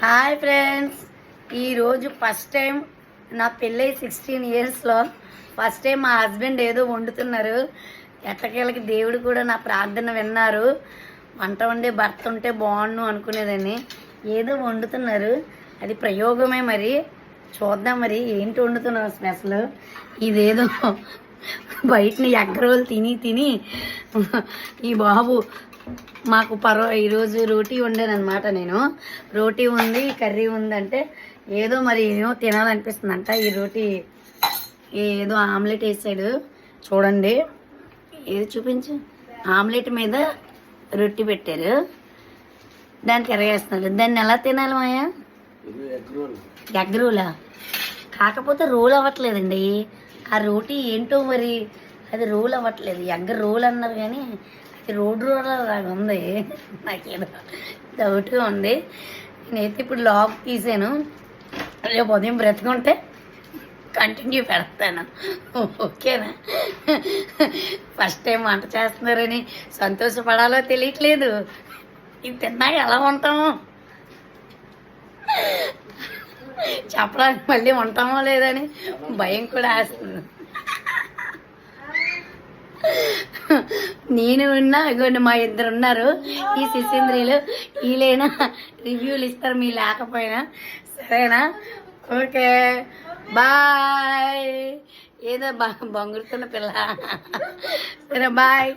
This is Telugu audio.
హాయ్ ఫ్రెండ్స్, ఈరోజు ఫస్ట్ టైం నా పెళ్ళై 16 ఇయర్స్లో ఫస్ట్ టైం మా హస్బెండ్ ఏదో వండుతున్నారు. ఎట్టకేళ్ళకి దేవుడు కూడా నా ప్రార్థన విన్నారు. వంట వండే భర్త ఉంటే బాగుండు అనుకునేదాన్ని. ఏదో వండుతున్నారు, అది ప్రయోగమే. మరి చూద్దాం మరి ఏంటి వండుతున్నారు స్పెషల్. ఇదేదో బయటని ఎగ్ రోల్ తిని తిని ఈ బాబు మాకు ఈరోజు రోటీ వండాను అనమాట. నేను రోటీ ఉంది, కర్రీ ఉందంటే ఏదో మరి ఏమో తినాలనిపిస్తుందంట. ఈ రోటీ ఏదో ఆమ్లెట్ వేసాడు చూడండి, ఏది చూపించు. ఆమ్లెట్ మీద రొట్టి పెట్టారు, దానికి ఎరగేస్తున్నారు. దాన్ని ఎలా తినాలి మాయా? ఎగ్ రోలా? కాకపోతే రోల్ అవ్వట్లేదండి ఆ రోటీ. ఏంటో మరి అది రోల్ అవ్వట్లేదు. ఎగ్ రోల్ అన్నారు కానీ రోడ్ రోల్ లాగా ఉంది. నాకేదో డౌట్గా ఉంది. నేనైతే ఇప్పుడు లాగ్ తీసాను. రేపు ఉదయం బ్రతుకుంటే కంటిన్యూ పెడతాను, ఓకేనా? ఫస్ట్ టైం వంట చేస్తున్నారని సంతోషపడాలో తెలియట్లేదు. ఇది తిన్నాక ఎలా ఉంటాము చెప్పడానికి, మళ్ళీ ఉంటామో లేదని భయం కూడా వేస్తుంది. నేను ఉన్నా, ఇగోండి మా ఇద్దరు ఉన్నారు ఈ శిశేంద్రియులు. వీళ్ళైనా రివ్యూలు ఇస్తారు మీ లేకపోయినా, సరేనా? Okay bye. ఏదో బొంగురుతున్న పిల్ల. సరే బాయ్.